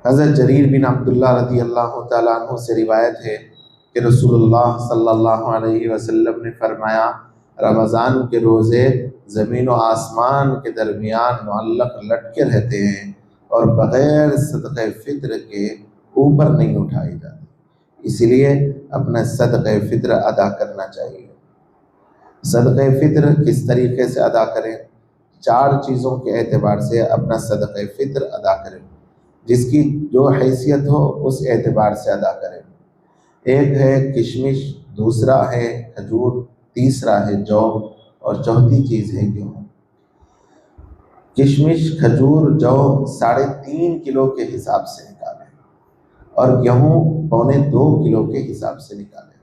حضرت جریر بن عبداللہ رضی اللہ تعالیٰ عنہ سے روایت ہے کہ رسول اللہ صلی اللہ علیہ وسلم نے فرمایا، رمضان کے روزے زمین و آسمان کے درمیان معلق لٹکے رہتے ہیں اور بغیر صدقہ فطر کے اوپر نہیں اٹھائے جاتے، اس لیے اپنا صدقہ فطر ادا کرنا چاہیے۔ صدقہ فطر کس طریقے سے ادا کریں؟ 4 چیزوں کے اعتبار سے اپنا صدقہ فطر ادا کریں، جس کی جو حیثیت ہو اس اعتبار سے ادا کریں۔ ایک ہے کشمش، دوسرا ہے کھجور، تیسرا ہے جو، اور چوتھی چیز ہے گیہوں۔ کشمش، کھجور، جو 3.5 کلو کے حساب سے نکالیں اور گیہوں 2.25 کلو کے حساب سے نکالیں۔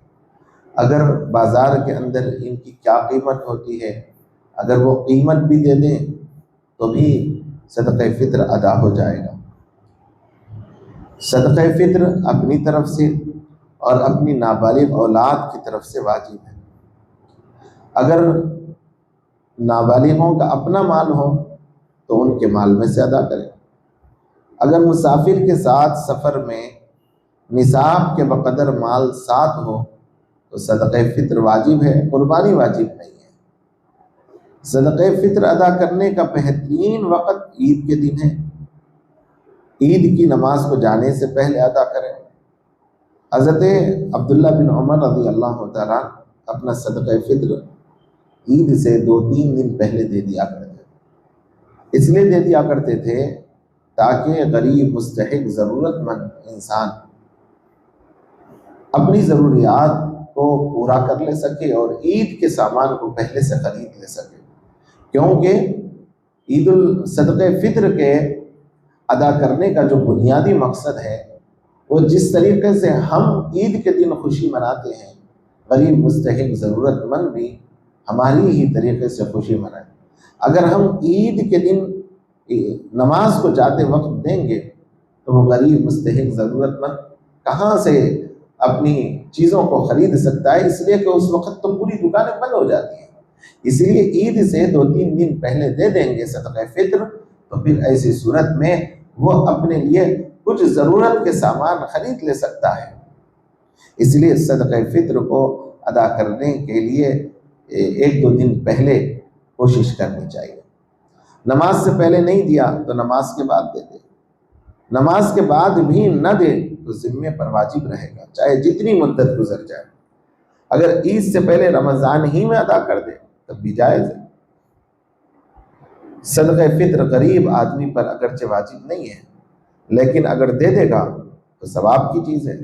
اگر بازار کے اندر ان کی کیا قیمت ہوتی ہے، اگر وہ قیمت بھی دے دیں تو بھی صدقہ فطر ادا ہو جائے گا۔ صدقہ فطر اپنی طرف سے اور اپنی نابالغ اولاد کی طرف سے واجب ہے۔ اگر نابالغوں کا اپنا مال ہو تو ان کے مال میں سے ادا کریں۔ اگر مسافر کے ساتھ سفر میں نصاب کے بقدر مال ساتھ ہو تو صدقہ فطر واجب ہے، قربانی واجب نہیں ہے۔ صدقہ فطر ادا کرنے کا بہترین وقت عید کے دن ہے۔ عید کی نماز کو جانے سے پہلے ادا کریں۔ حضرت عبداللہ بن عمر رضی اللہ تعالیٰ اپنا صدقہ فطر عید سے 2-3 دن پہلے دے دیا کرتے تھے۔ اس لیے دے دیا کرتے تھے تاکہ غریب، مستحق، ضرورت مند انسان اپنی ضروریات کو پورا کر لے سکے اور عید کے سامان کو پہلے سے خرید لے سکے، کیونکہ عید صدقہ فطر کے ادا کرنے کا جو بنیادی مقصد ہے وہ جس طریقے سے ہم عید کے دن خوشی مناتے ہیں، غریب، مستحق، ضرورت مند بھی ہماری ہی طریقے سے خوشی منائیں۔ اگر ہم عید کے دن نماز کو جاتے وقت دیں گے تو وہ غریب، مستحق، ضرورت مند کہاں سے اپنی چیزوں کو خرید سکتا ہے، اس لیے کہ اس وقت تو پوری دکانیں بند ہو جاتی ہیں۔ اس لیے عید سے 2-3 دن پہلے دے دیں گے صدقہ فطر، تو پھر ایسی صورت میں وہ اپنے لیے کچھ ضرورت کے سامان خرید لے سکتا ہے۔ اس لیے صدقہ فطر کو ادا کرنے کے لیے 1-2 دن پہلے کوشش کرنی چاہیے۔ نماز سے پہلے نہیں دیا تو نماز کے بعد دے دے، نماز کے بعد بھی نہ دے تو ذمے پر واجب رہے گا، چاہے جتنی مدت گزر جائے۔ اگر عید سے پہلے رمضان ہی میں ادا کر دے تب بھی جائز ہے۔ صدقہ فطر غریب آدمی پر اگرچہ واجب نہیں ہے، لیکن اگر دے دے گا تو ثواب کی چیز ہے۔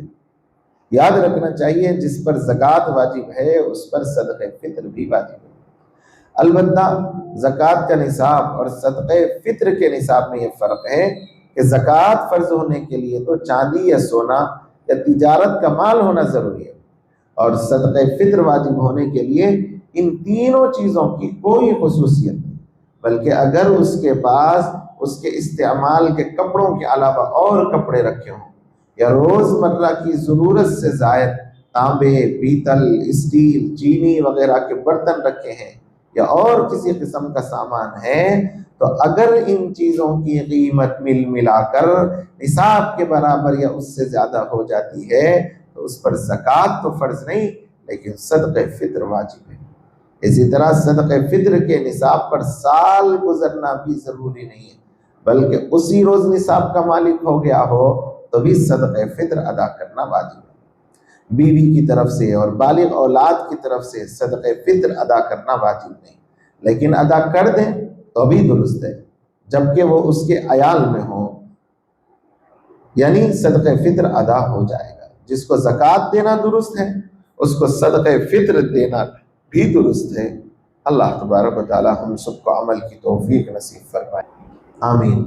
یاد رکھنا چاہیے جس پر زکوٰۃ واجب ہے اس پر صدقہ فطر بھی واجب ہے۔ البتہ زکوٰۃ کا نصاب اور صدقہ فطر کے نصاب میں یہ فرق ہے کہ زکوٰۃ فرض ہونے کے لیے تو چاندی یا سونا یا تجارت کا مال ہونا ضروری ہے، اور صدقہ فطر واجب ہونے کے لیے ان تینوں چیزوں کی کوئی خصوصیت نہیں، بلکہ اگر اس کے پاس اس کے استعمال کے کپڑوں کے علاوہ اور کپڑے رکھے ہوں یا روزمرہ کی ضرورت سے زائد تانبے، پیتل، اسٹیل، چینی وغیرہ کے برتن رکھے ہیں یا اور کسی قسم کا سامان ہے، تو اگر ان چیزوں کی قیمت ملا کر نصاب کے برابر یا اس سے زیادہ ہو جاتی ہے تو اس پر زکوٰۃ تو فرض نہیں لیکن صدقہ فطر واجب ہے۔ اسی طرح صدقہ فطر کے نصاب پر سال گزرنا بھی ضروری نہیں ہے، بلکہ اسی روز نصاب کا مالک ہو گیا ہو تو بھی صدقہ فطر ادا کرنا واجب ہے۔ بیوی کی طرف سے اور بالغ اولاد کی طرف سے صدقہ فطر ادا کرنا واجب نہیں، لیکن ادا کر دیں تو بھی درست ہے جبکہ وہ اس کے عیال میں ہو، یعنی صدقہ فطر ادا ہو جائے گا۔ جس کو زکوٰۃ دینا درست ہے اس کو صدقہ فطر دینا بھی درست ہے۔ اللہ تبارک و تعالی ہم سب کو عمل کی توفیق نصیب فرمائے، آمین۔